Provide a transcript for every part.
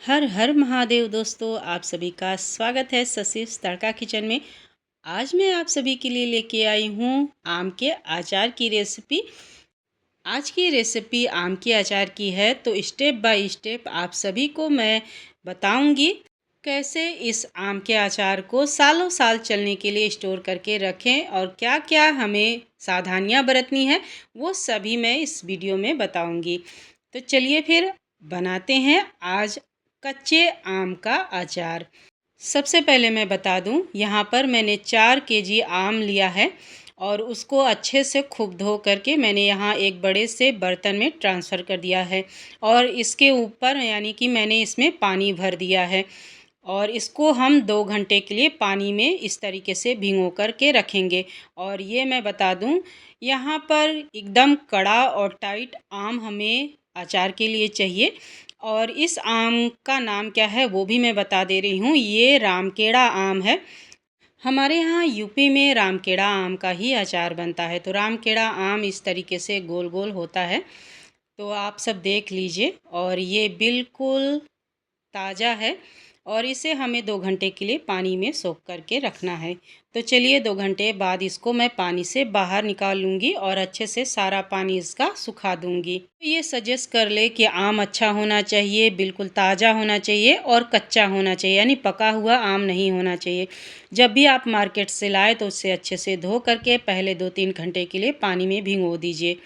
हर हर महादेव दोस्तों, आप सभी का स्वागत है ससीस तड़का किचन में। आज मैं आप सभी के लिए लेके आई हूँ आम के अचार की रेसिपी। आज की रेसिपी आम के अचार की है, तो स्टेप बाय स्टेप आप सभी को मैं बताऊंगी कैसे इस आम के अचार को सालों साल चलने के लिए स्टोर करके रखें और क्या क्या हमें सावधानियां बरतनी है, वो सभी मैं इस वीडियो में बताऊंगी। तो चलिए फिर बनाते हैं आज कच्चे आम का अचार। सबसे पहले मैं बता दूं, यहाँ पर मैंने 4 केजी आम लिया है और उसको अच्छे से खूब धो करके मैंने यहाँ एक बड़े से बर्तन में ट्रांसफ़र कर दिया है और इसके ऊपर यानी कि मैंने इसमें पानी भर दिया है और इसको हम 2 घंटे के लिए पानी में इस तरीके से भिगो कर के रखेंगे। और ये मैं बता दूं, यहाँ पर एकदम कड़ा और टाइट आम हमें अचार के लिए चाहिए। और इस आम का नाम क्या है वो भी मैं बता दे रही हूँ, ये रामकेड़ा आम है। हमारे यहाँ यूपी में रामकेड़ा आम का ही अचार बनता है। तो रामकेड़ा आम इस तरीके से गोल गोल होता है, तो आप सब देख लीजिए। और ये बिल्कुल ताज़ा है और इसे हमें 2 घंटे के लिए पानी में सोख करके रखना है। तो चलिए 2 घंटे बाद इसको मैं पानी से बाहर निकाल लूँगी और अच्छे से सारा पानी इसका सुखा दूँगी। तो ये सजेस्ट कर ले कि आम अच्छा होना चाहिए, बिल्कुल ताज़ा होना चाहिए और कच्चा होना चाहिए, यानी पका हुआ आम नहीं होना चाहिए। जब भी आप मार्केट से लाए तो उसे अच्छे से धो करके पहले 2-3 घंटे के लिए पानी में भिगो दीजिए।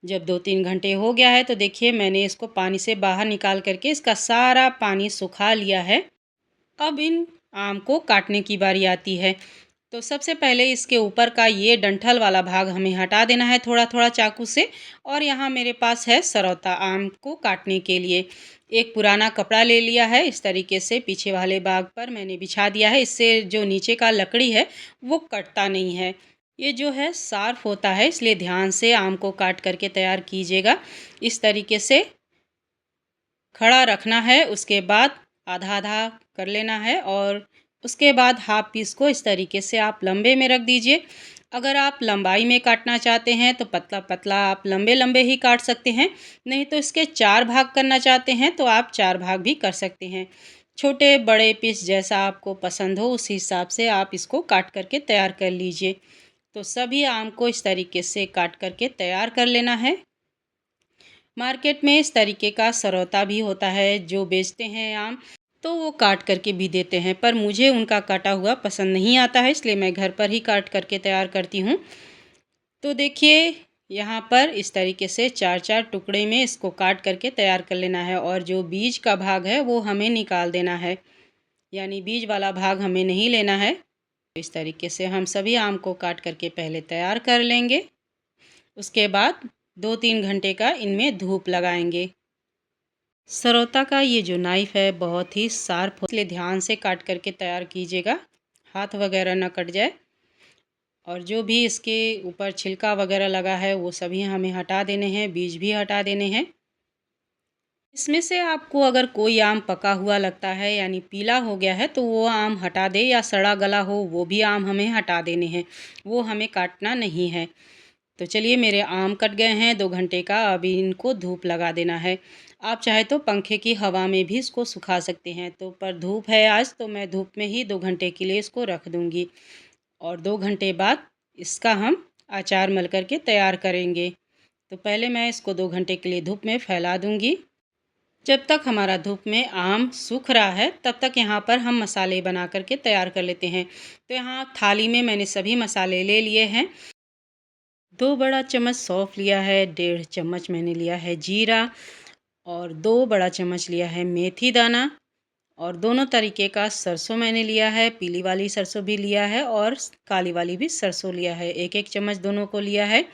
जब 2-3 घंटे हो गया है तो देखिए मैंने इसको पानी से बाहर निकाल करके इसका सारा पानी सुखा लिया है। अब इन आम को काटने की बारी आती है। तो सबसे पहले इसके ऊपर का ये डंठल वाला भाग हमें हटा देना है थोड़ा थोड़ा चाकू से। और यहाँ मेरे पास है सरौता आम को काटने के लिए। एक पुराना कपड़ा ले लिया है, इस तरीके से पीछे वाले भाग पर मैंने बिछा दिया है। इससे जो नीचे का लकड़ी है वो कटता नहीं है। ये जो है शार्प होता है, इसलिए ध्यान से आम को काट करके तैयार कीजिएगा। इस तरीके से खड़ा रखना है, उसके बाद आधा आधा कर लेना है और उसके बाद हाफ पीस को इस तरीके से आप लंबे में रख दीजिए। अगर आप लंबाई में काटना चाहते हैं तो पतला पतला आप लंबे लंबे ही काट सकते हैं, नहीं तो इसके 4 भाग करना चाहते हैं तो आप 4 भाग भी कर सकते हैं। छोटे बड़े पीस जैसा आपको पसंद हो उस हिसाब से आप इसको काट करके तैयार कर लीजिए। तो सभी आम को इस तरीके से काट करके तैयार कर लेना है। मार्केट में इस तरीके का सरौता भी होता है जो बेचते हैं आम, तो वो काट करके भी देते हैं, पर मुझे उनका काटा हुआ पसंद नहीं आता है, इसलिए मैं घर पर ही काट करके तैयार करती हूँ। तो देखिए यहाँ पर इस तरीके से 4-4 टुकड़े में इसको काट करके तैयार कर लेना है और जो बीज का भाग है वो हमें निकाल देना है, यानी बीज वाला भाग हमें नहीं लेना है। इस तरीके से हम सभी आम को काट करके पहले तैयार कर लेंगे। उसके बाद 2-3 घंटे का इनमें धूप लगाएंगे। सरौता का ये जो नाइफ़ है बहुत ही शार्प हो, इसलिए ध्यान से काट करके तैयार कीजिएगा, हाथ वगैरह ना कट जाए। और जो भी इसके ऊपर छिलका वगैरह लगा है वो सभी हमें हटा देने हैं, बीज भी हटा देने हैं। इसमें से आपको अगर कोई आम पका हुआ लगता है यानी पीला हो गया है तो वो आम हटा दे, या सड़ा गला हो वो भी आम हमें हटा देने हैं, वो हमें काटना नहीं है। तो चलिए मेरे आम कट गए हैं 2 घंटे का, अभी इनको धूप लगा देना है। आप चाहे तो पंखे की हवा में भी इसको सुखा सकते हैं, तो पर धूप है आज तो मैं धूप में ही 2 घंटे के लिए इसको रख दूँगी। और 2 घंटे बाद इसका हम अचार मल कर के तैयार करेंगे। तो पहले मैं इसको 2 घंटे के लिए धूप में फैला दूँगी। जब तक हमारा धूप में आम सूख रहा है तब तक यहाँ पर हम मसाले बना कर के तैयार कर लेते हैं। तो यहाँ थाली में मैंने सभी मसाले ले लिए हैं। 2 बड़ा चम्मच सौंफ लिया है, 1.5 चम्मच मैंने लिया है जीरा और 2 बड़ा चम्मच लिया है मेथी दाना और दोनों तरीके का सरसों मैंने लिया है, पीली वाली सरसों भी लिया है और काली वाली भी सरसों लिया है, 1-1 चम्मच दोनों को लिया है।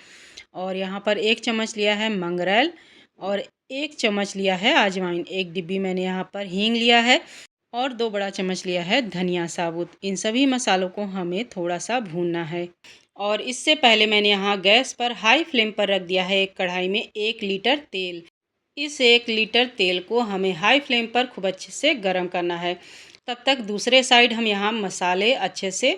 और यहाँ पर 1 चम्मच लिया है मंगरेल और 1 चम्मच लिया है अजवाइन, 1 डिब्बी मैंने यहाँ पर हींग लिया है और 2 बड़ा चम्मच लिया है धनिया साबुत। इन सभी मसालों को हमें थोड़ा सा भूनना है। और इससे पहले मैंने यहाँ गैस पर हाई फ्लेम पर रख दिया है एक कढ़ाई में 1 लीटर तेल। इस 1 लीटर तेल को हमें हाई फ्लेम पर खूब अच्छे से गर्म करना है। तब तक दूसरे साइड हम यहाँ मसाले अच्छे से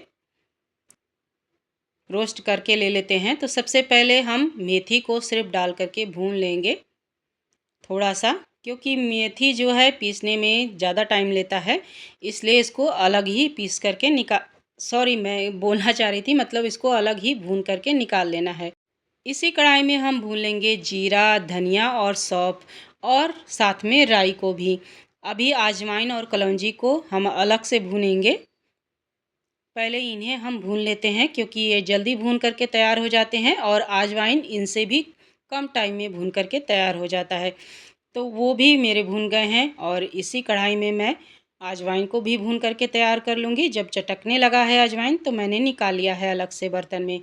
रोस्ट करके ले लेते हैं। तो सबसे पहले हम मेथी को सिर्फ डाल करके भून लेंगे थोड़ा सा, क्योंकि मेथी जो है पीसने में ज़्यादा टाइम लेता है, इसलिए इसको अलग ही पीस करके मैं बोलना चाह रही थी, मतलब इसको अलग ही भून करके निकाल लेना है। इसी कढ़ाई में हम भून लेंगे जीरा, धनिया और सौंफ और साथ में राई को भी। अभी अजवाइन और कलौंजी को हम अलग से भूनेंगे। पहले इन्हें हम भून लेते हैं क्योंकि ये जल्दी भून करके तैयार हो जाते हैं और अजवाइन इनसे भी कम टाइम में भून करके तैयार हो जाता है। तो वो भी मेरे भून गए हैं और इसी कढ़ाई में मैं अजवाइन को भी भून करके तैयार कर लूँगी। जब चटकने लगा है अजवाइन तो मैंने निकाल लिया है अलग से बर्तन में,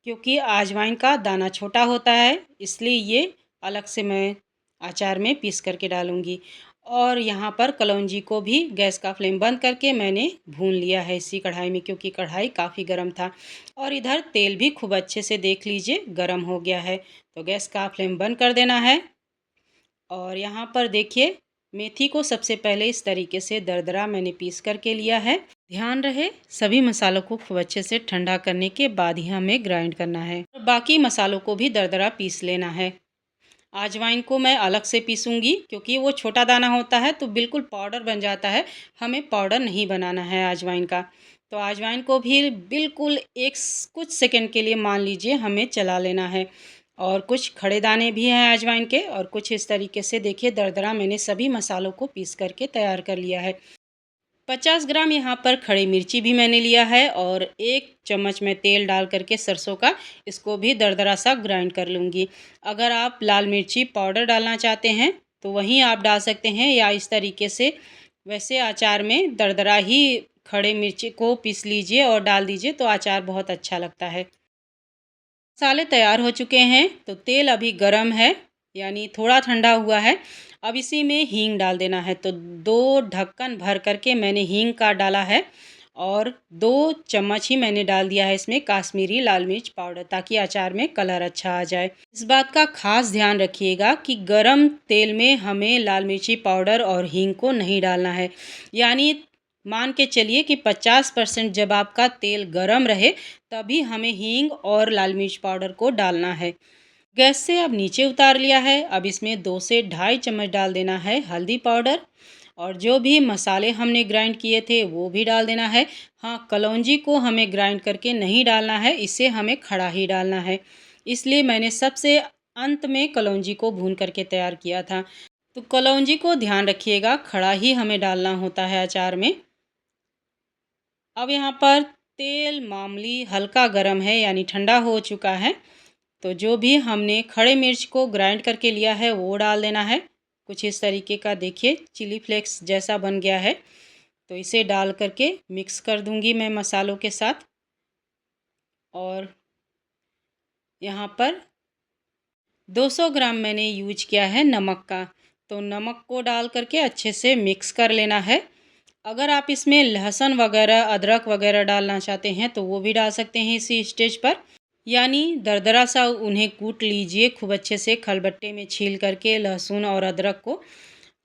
क्योंकि अजवाइन का दाना छोटा होता है, इसलिए ये अलग से मैं अचार में पीस करके डालूँगी। और यहाँ पर कलौंजी को भी गैस का फ्लेम बंद करके मैंने भून लिया है इसी कढ़ाई में, क्योंकि कढ़ाई काफ़ी गर्म था। और इधर तेल भी खूब अच्छे से देख लीजिए गर्म हो गया है, तो गैस का फ्लेम बंद कर देना है। और यहाँ पर देखिए मेथी को सबसे पहले इस तरीके से दरदरा मैंने पीस करके लिया है। ध्यान रहे सभी मसालों को खूब अच्छे से ठंडा करने के बाद ही हमें ग्राइंड करना है और बाकी मसालों को भी दरदरा पीस लेना है। अजवाइन को मैं अलग से पीसूंगी क्योंकि वो छोटा दाना होता है तो बिल्कुल पाउडर बन जाता है, हमें पाउडर नहीं बनाना है अजवाइन का। तो अजवाइन को भी बिल्कुल कुछ सेकंड के लिए मान लीजिए हमें चला लेना है। और कुछ खड़े दाने भी हैं अजवाइन के, और कुछ इस तरीके से देखिए दरदरा मैंने सभी मसालों को पीस करके तैयार कर लिया है। 50 ग्राम यहाँ पर खड़ी मिर्ची भी मैंने लिया है और 1 चम्मच में तेल डाल करके सरसों का इसको भी दरदरा सा ग्राइंड कर लूँगी। अगर आप लाल मिर्ची पाउडर डालना चाहते हैं तो वहीं आप डाल सकते हैं, या इस तरीके से वैसे अचार में दरदरा ही खड़े मिर्ची को पीस लीजिए और डाल दीजिए तो अचार बहुत अच्छा लगता है। मसाले तैयार हो चुके हैं तो तेल अभी गरम है, यानी थोड़ा ठंडा हुआ है। अब इसी में हींग डाल देना है, तो 2 ढक्कन भर करके मैंने हींग का डाला है और 2 चम्मच ही मैंने डाल दिया है इसमें काश्मीरी लाल मिर्च पाउडर, ताकि अचार में कलर अच्छा आ जाए। इस बात का खास ध्यान रखिएगा कि गरम तेल में हमें लाल मिर्ची पाउडर और हींग को नहीं डालना है, यानी मान के चलिए कि 50% जब आपका तेल गरम रहे तभी हमें हींग और लाल मिर्च पाउडर को डालना है। गैस से अब नीचे उतार लिया है। अब इसमें 2 से ढाई चम्मच डाल देना है हल्दी पाउडर, और जो भी मसाले हमने ग्राइंड किए थे वो भी डाल देना है। हाँ, कलौंजी को हमें ग्राइंड करके नहीं डालना है, इसे हमें खड़ा ही डालना है, इसलिए मैंने सबसे अंत में कलौंजी को भून करके तैयार किया था। तो कलौंजी को ध्यान रखिएगा खड़ा ही हमें डालना होता है अचार में। अब यहाँ पर तेल मामूली हल्का गरम है, यानी ठंडा हो चुका है। तो जो भी हमने खड़े मिर्च को ग्राइंड करके लिया है वो डाल देना है। कुछ इस तरीके का देखिए चिली फ्लेक्स जैसा बन गया है। तो इसे डाल करके मिक्स कर दूंगी मैं मसालों के साथ। और यहाँ पर 200 ग्राम मैंने यूज किया है नमक का, तो नमक को डाल करके अच्छे से मिक्स कर लेना है। अगर आप इसमें लहसुन वगैरह अदरक वगैरह डालना चाहते हैं तो वो भी डाल सकते हैं इसी स्टेज पर, यानी दरदरा सा उन्हें कूट लीजिए खूब अच्छे से, खलबट्टे में छील करके लहसुन और अदरक को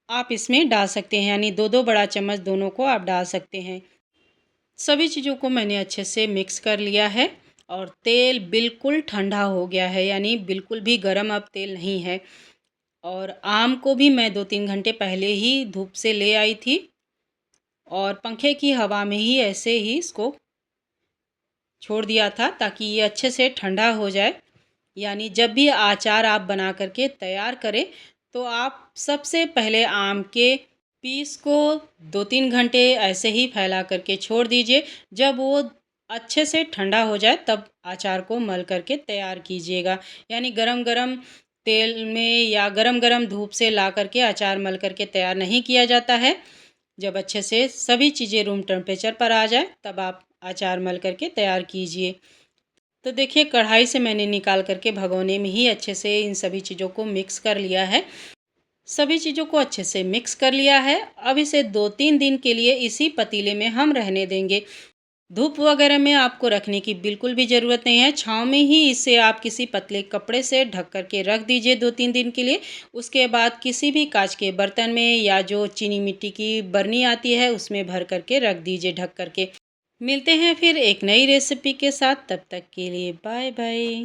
आप इसमें डाल सकते हैं, यानी 2-2 बड़ा चम्मच दोनों को आप डाल सकते हैं। सभी चीज़ों को मैंने अच्छे से मिक्स कर लिया है और तेल बिल्कुल ठंडा हो गया है, यानी बिल्कुल भी गर्म अब तेल नहीं है। और आम को भी मैं 2-3 घंटे पहले ही धूप से ले आई थी और पंखे की हवा में ही ऐसे ही इसको छोड़ दिया था ताकि ये अच्छे से ठंडा हो जाए। यानी जब भी अचार आप बना करके तैयार करें तो आप सबसे पहले आम के पीस को 2-3 घंटे ऐसे ही फैला करके छोड़ दीजिए। जब वो अच्छे से ठंडा हो जाए तब अचार को मल करके तैयार कीजिएगा, यानी गरम गरम तेल में या गरम गरम धूप से ला करके अचार मल करके तैयार नहीं किया जाता है। जब अच्छे से सभी चीज़ें रूम टेम्परेचर पर आ जाए तब आप अचार मल करके तैयार कीजिए। तो देखिए कढ़ाई से मैंने निकाल करके भगोने में ही अच्छे से इन सभी चीज़ों को मिक्स कर लिया है। सभी चीज़ों को अच्छे से मिक्स कर लिया है। अब इसे 2-3 दिन के लिए इसी पतीले में हम रहने देंगे। धूप वगैरह में आपको रखने की बिल्कुल भी ज़रूरत नहीं है। छाँव में ही इसे आप किसी पतले कपड़े से ढक कर के रख दीजिए 2-3 दिन के लिए। उसके बाद किसी भी कांच के बर्तन में या जो चीनी मिट्टी की बरनी आती है उसमें भर करके रख दीजिए ढक करके। मिलते हैं फिर एक नई रेसिपी के साथ, तब तक के लिए बाय बाय।